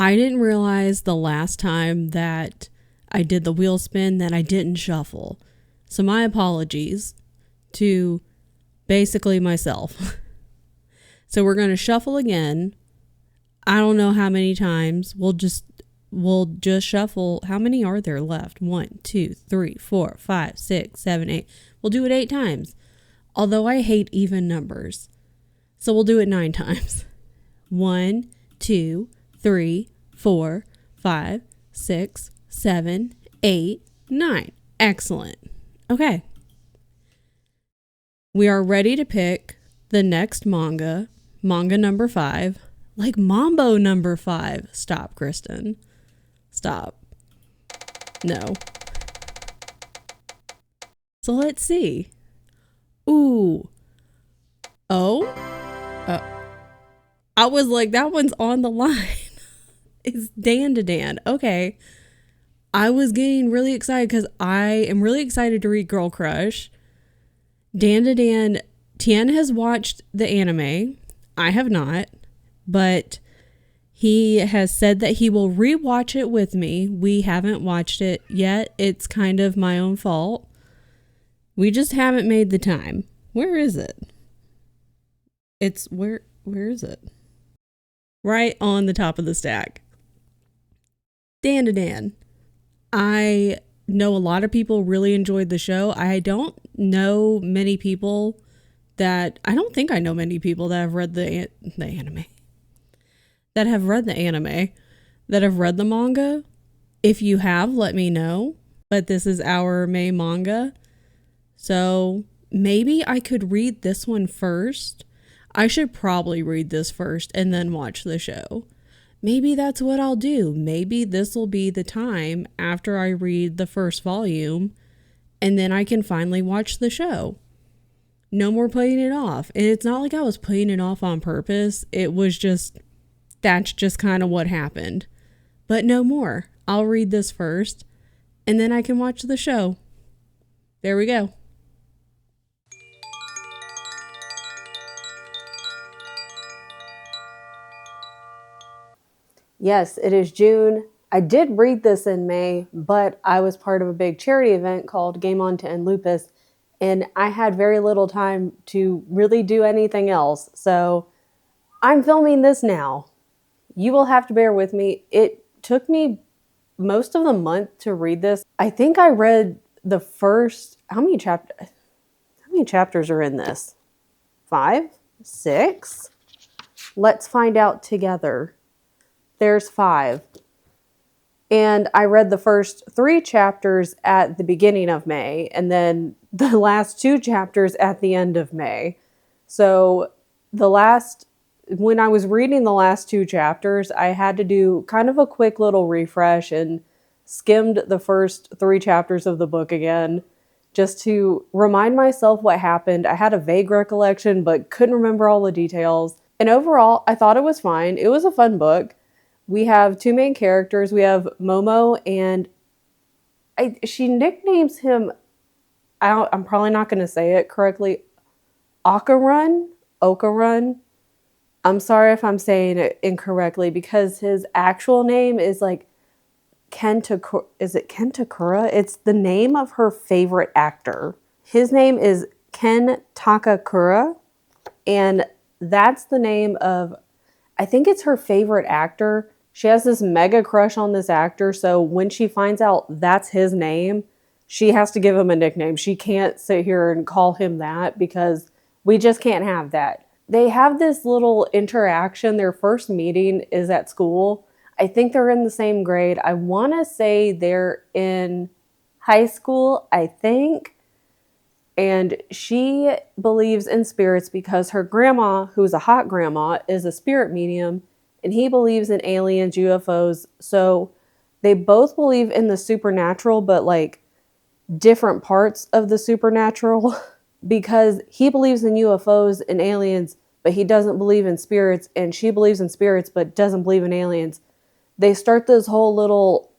I didn't realize the last time that I did the wheel spin that I didn't shuffle. So my apologies to basically myself. So we're going to shuffle again. I don't know how many times. We'll just shuffle. How many are there left? 1, 2, 3, 4, 5, 6, 7, 8. We'll do it 8 times. Although I hate even numbers. So we'll do it 9 times. 1, 2, 3, 4, 5, 6, 7, 8, 9. Excellent. Okay. We are ready to pick the next manga number 5. Like Mambo number 5. Stop, Kristen. Stop. No. So let's see. Ooh. Oh. I was like, that one's on the line. It's Dandadan. Okay. I was getting really excited because I am really excited to read Girl Crush. Dandadan, Tien has watched the anime. I have not. But he has said that he will rewatch it with me. We haven't watched it yet. It's kind of my own fault. We just haven't made the time. Where is it? It's where is it? Right on the top of the stack. Dandadan. I know a lot of people really enjoyed the show. I don't know many people that I know many people that have read the anime. That have read the anime, that have read the manga. If you have, let me know. But this is our May manga. So maybe I could read this one first. I should probably read this first and then watch the show. Maybe that's what I'll do. Maybe this will be the time after I read the first volume and then I can finally watch the show. No more putting it off. And it's not like I was putting it off on purpose. It was just... That's just kind of what happened. But no more. I'll read this first, and then I can watch the show. There we go. Yes, it is June. I did read this in May, but I was part of a big charity event called Game On to End Lupus, and I had very little time to really do anything else. So I'm filming this now. You will have to bear with me. It took me most of the month to read this. I think I read the first, how many chapters are in this? 5? 6? Let's find out together. There's 5. And I read the first 3 chapters at the beginning of May, and then the last 2 chapters at the end of May. So when I was reading the last 2 chapters, I had to do kind of a quick little refresh and skimmed the first 3 chapters of the book again, just to remind myself what happened. I had a vague recollection, but couldn't remember all the details. And overall, I thought it was fine. It was a fun book. We have 2 main characters. We have Momo, and she nicknames him, I'm probably not going to say it correctly, Okarun. I'm sorry if I'm saying it incorrectly because his actual name is like Takakura. Is it Takakura? It's the name of her favorite actor. His name is Ken Takakura, and that's the name of, I think it's her favorite actor. She has this mega crush on this actor, so when she finds out that's his name, she has to give him a nickname. She can't sit here and call him that because we just can't have that. They have this little interaction. Their first meeting is at school. I think they're in the same grade. I want to say they're in high school, I think. And she believes in spirits because her grandma, who's a hot grandma, is a spirit medium. And he believes in aliens, UFOs. So they both believe in the supernatural, but like different parts of the supernatural. Because he believes in UFOs and aliens, but he doesn't believe in spirits, and she believes in spirits, but doesn't believe in aliens. They start this whole little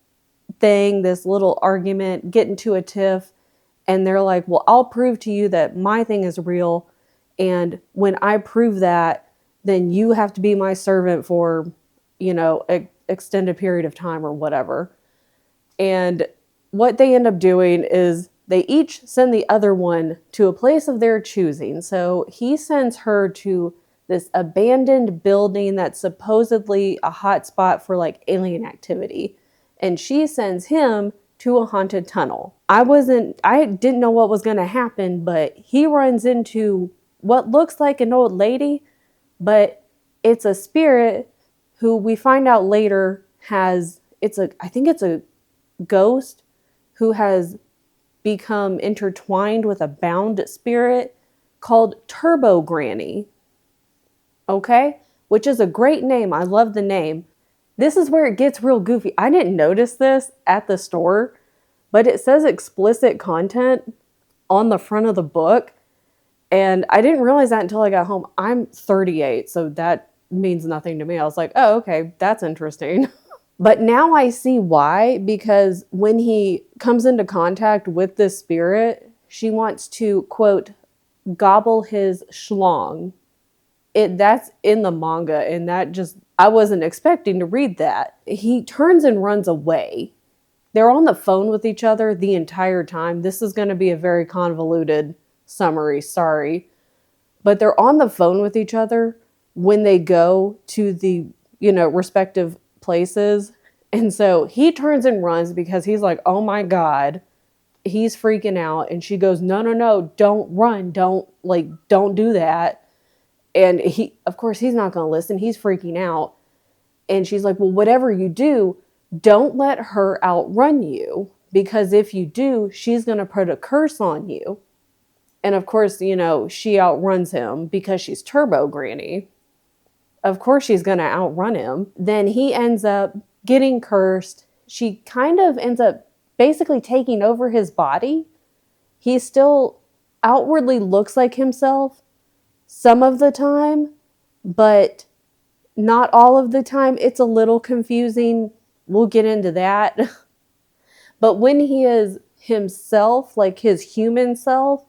thing, this little argument, get into a tiff, and they're like, well, I'll prove to you that my thing is real, and when I prove that, then you have to be my servant for, extended period of time or whatever. And what they end up doing is they each send the other one to a place of their choosing. So he sends her to this abandoned building that's supposedly a hot spot for like alien activity. And she sends him to a haunted tunnel. I didn't know what was going to happen, but he runs into what looks like an old lady, but it's a spirit who we find out later I think it's a ghost who has become intertwined with a bound spirit called Turbo Granny. Okay? Which is a great name. I love the name. This is where it gets real goofy. I didn't notice this at the store, but it says explicit content on the front of the book. And I didn't realize that until I got home. I'm 38, so that means nothing to me. I was like, oh, okay, that's interesting. But now I see why, because when he comes into contact with this spirit, she wants to, quote, gobble his schlong. That's in the manga, and I wasn't expecting to read that. He turns and runs away. They're on the phone with each other the entire time. This is going to be a very convoluted summary, sorry. But they're on the phone with each other when they go to the, respective places. And so he turns and runs because he's like, oh my God, he's freaking out. And she goes, no, don't run. Don't do that. And of course, he's not going to listen. He's freaking out. And she's like, well, whatever you do, don't let her outrun you. Because if you do, she's going to put a curse on you. And of course, she outruns him because she's Turbo Granny. Of course, she's going to outrun him. Then he ends up getting cursed. She kind of ends up basically taking over his body. He still outwardly looks like himself some of the time, but not all of the time. It's a little confusing. We'll get into that. But when he is himself, like his human self,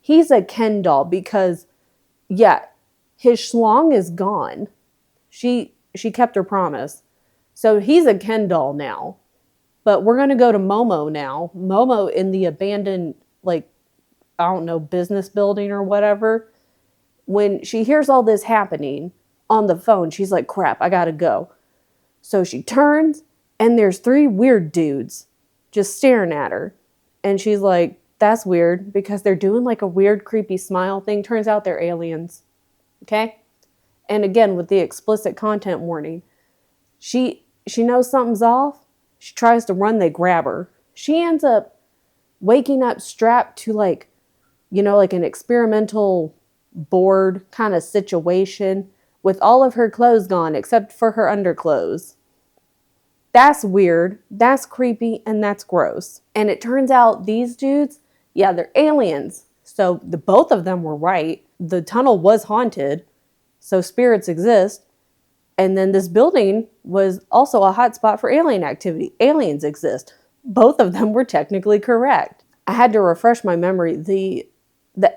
he's a Ken doll because, yeah, his schlong is gone. She kept her promise. So he's a Ken doll now. But we're going to go to Momo now. Momo in the abandoned, business building or whatever. When she hears all this happening on the phone, she's like, crap, I got to go. So she turns and there's 3 weird dudes just staring at her. And she's like, that's weird because they're doing like a weird, creepy smile thing. Turns out they're aliens. Okay? And again, with the explicit content warning, she knows something's off. She tries to run, they grab her. She ends up waking up strapped to like an experimental board kind of situation with all of her clothes gone except for her underclothes. That's weird, that's creepy, and that's gross. And it turns out these dudes, yeah, they're aliens. So both of them were right. The tunnel was haunted, so spirits exist. And then this building was also a hotspot for alien activity. Aliens exist. Both of them were technically correct. I had to refresh my memory. The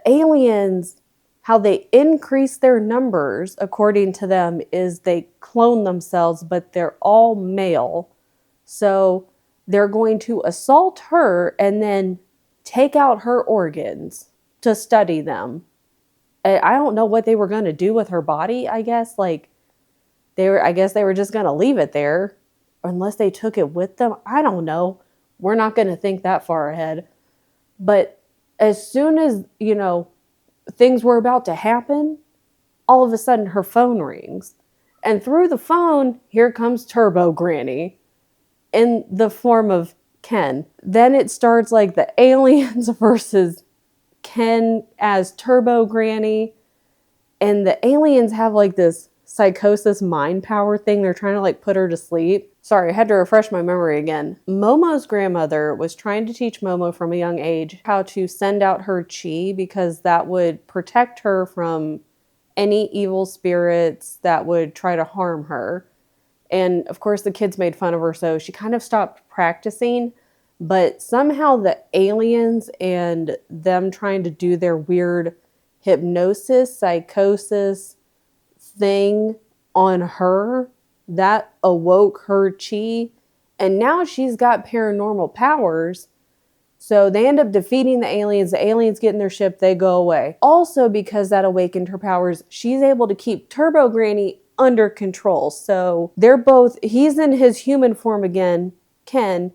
aliens, how they increase their numbers, according to them, is they clone themselves, but they're all male. So they're going to assault her and then take out her organs to study them. And I don't know what they were going to do with her body, I guess. They were just going to leave it there unless they took it with them. I don't know. We're not going to think that far ahead. But as soon as, things were about to happen, all of a sudden her phone rings. And through the phone, here comes Turbo Granny in the form of Ken. Then it starts like the aliens versus Ken as Turbo Granny. And the aliens have like this psychosis mind power thing. They're trying to put her to sleep. Sorry, I had to refresh my memory again. Momo's grandmother was trying to teach Momo from a young age how to send out her chi because that would protect her from any evil spirits that would try to harm her. And of course the kids made fun of her, so she kind of stopped practicing. But somehow the aliens and them trying to do their weird hypnosis, psychosis thing on her that awoke her chi, and now she's got paranormal powers. So they end up defeating the aliens get in their ship, they go away. Also, because that awakened her powers, she's able to keep Turbo Granny under control. So they're both, he's in his human form again, Ken,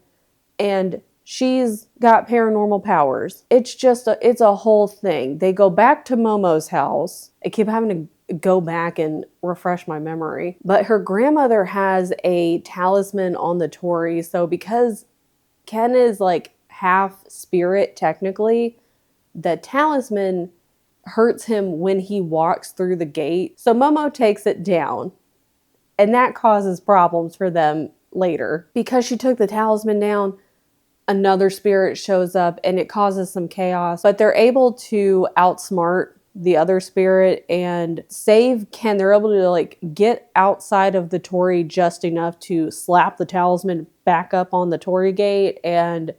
and she's got paranormal powers. It's a whole thing. They go back to Momo's house. I keep having to go back and refresh my memory. But her grandmother has a talisman on the Tori. So because Ken is like half spirit technically, the talisman hurts him when he walks through the gate. So Momo takes it down, and that causes problems for them later. Because she took the talisman down, another spirit shows up and it causes some chaos, but they're able to outsmart the other spirit and save Ken. They're able to like get outside of the Tori just enough to slap the talisman back up on the Tori gate and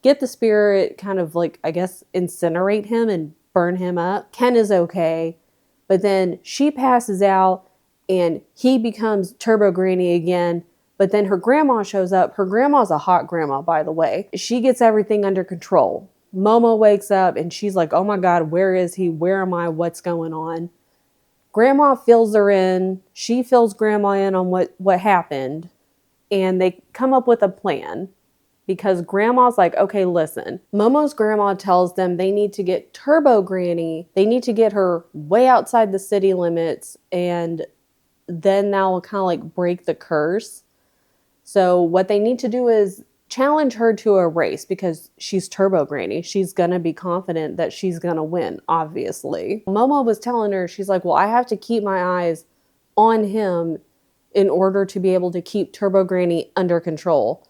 get the spirit kind of like, I guess, incinerate him and burn him up. Ken is okay, but then she passes out and he becomes Turbo Granny again. But then her grandma shows up. Her grandma's a hot grandma, by the way. She gets everything under control. Momo wakes up and she's like, oh my God, where is he? Where am I? What's going on? Grandma fills her in. She fills grandma in on what happened. And they come up with a plan. Because grandma's like, okay, listen. Momo's grandma tells them they need to get Turbo Granny. They need to get her way outside the city limits. And then that will kind of like break the curse. So what they need to do is challenge her to a race because she's Turbo Granny. She's going to be confident that she's going to win, obviously. Momo was telling her, she's like, well, I have to keep my eyes on him in order to be able to keep Turbo Granny under control.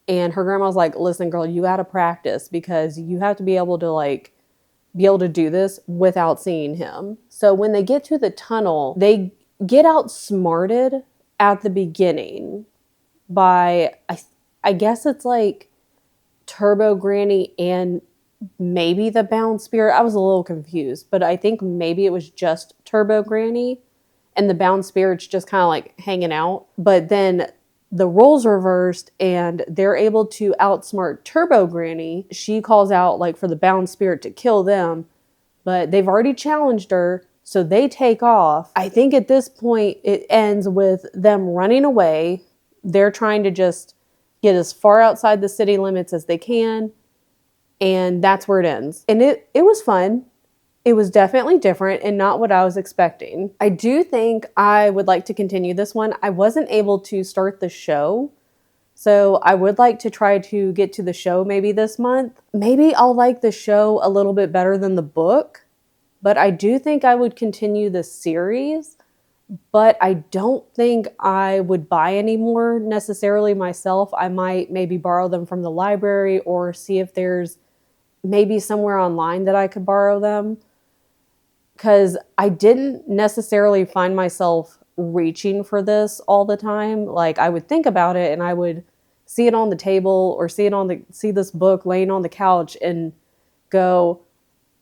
And her grandma's like, listen, girl, you got to practice because you have to be able to do this without seeing him. So when they get to the tunnel, they get outsmarted at the beginning by, I guess it's like Turbo Granny and maybe the Bound Spirit. I was a little confused, but I think maybe it was just Turbo Granny and the Bound Spirit's just kind of like hanging out. But then the roles reversed and they're able to outsmart Turbo Granny. She calls out like for the Bound Spirit to kill them, but they've already challenged her. So they take off. I think at this point it ends with them running away. They're trying to just get as far outside the city limits as they can. And that's where it ends. And it was fun. It was definitely different and not what I was expecting. I do think I would like to continue this one. I wasn't able to start the show. So I would like to try to get to the show maybe this month. Maybe I'll like the show a little bit better than the book. But I do think I would continue the series. But I don't think I would buy any more necessarily myself. I might maybe borrow them from the library or see if there's maybe somewhere online that I could borrow them. Because I didn't necessarily find myself reaching for this all the time. Like I would think about it and I would see it on the table or see this book laying on the couch and go,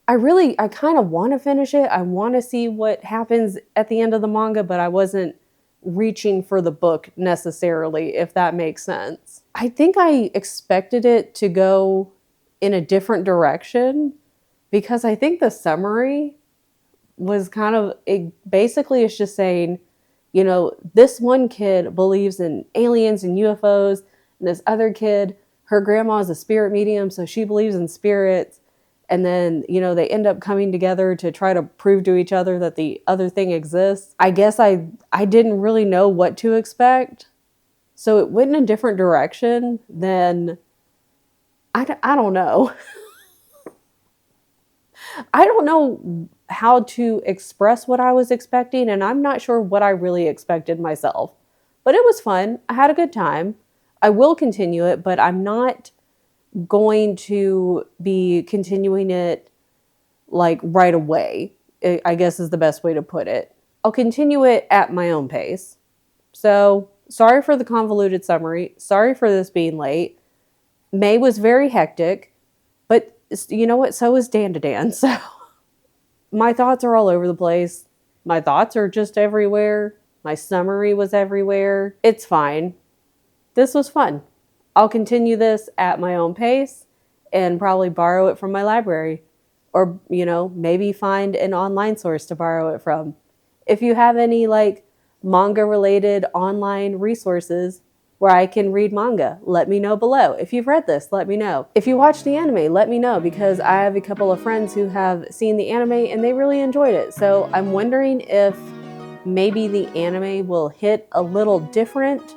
I kind of want to finish it. I want to see what happens at the end of the manga, but I wasn't reaching for the book necessarily, if that makes sense. I think I expected it to go in a different direction because I think the summary was kind of, basically it's just saying, you know, this one kid believes in aliens and UFOs, and this other kid, her grandma is a spirit medium, so she believes in spirits. And then, you know, they end up coming together to try to prove to each other that the other thing exists. I guess I didn't really know what to expect. So it went in a different direction than, I don't know. I don't know how to express what I was expecting, and I'm not sure what I really expected myself. But it was fun. I had a good time. I will continue it, but I'm not going to be continuing it like right away, I guess is the best way to put it. I'll continue it at my own pace. So sorry for the convoluted summary. Sorry for this being late. May was very hectic, but you know what? So was Dandadan. So my thoughts are all over the place. My thoughts are just everywhere. My summary was everywhere. It's fine. This was fun. I'll continue this at my own pace and probably borrow it from my library, or, maybe find an online source to borrow it from. If you have any like manga related online resources where I can read manga, let me know below. If you've read this, let me know. If you watch the anime, let me know, because I have a couple of friends who have seen the anime and they really enjoyed it. So I'm wondering if maybe the anime will hit a little different,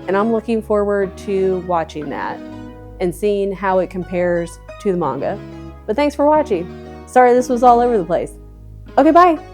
and I'm looking forward to watching that and seeing how it compares to the manga. But thanks for watching. Sorry this was all over the place. Okay, bye.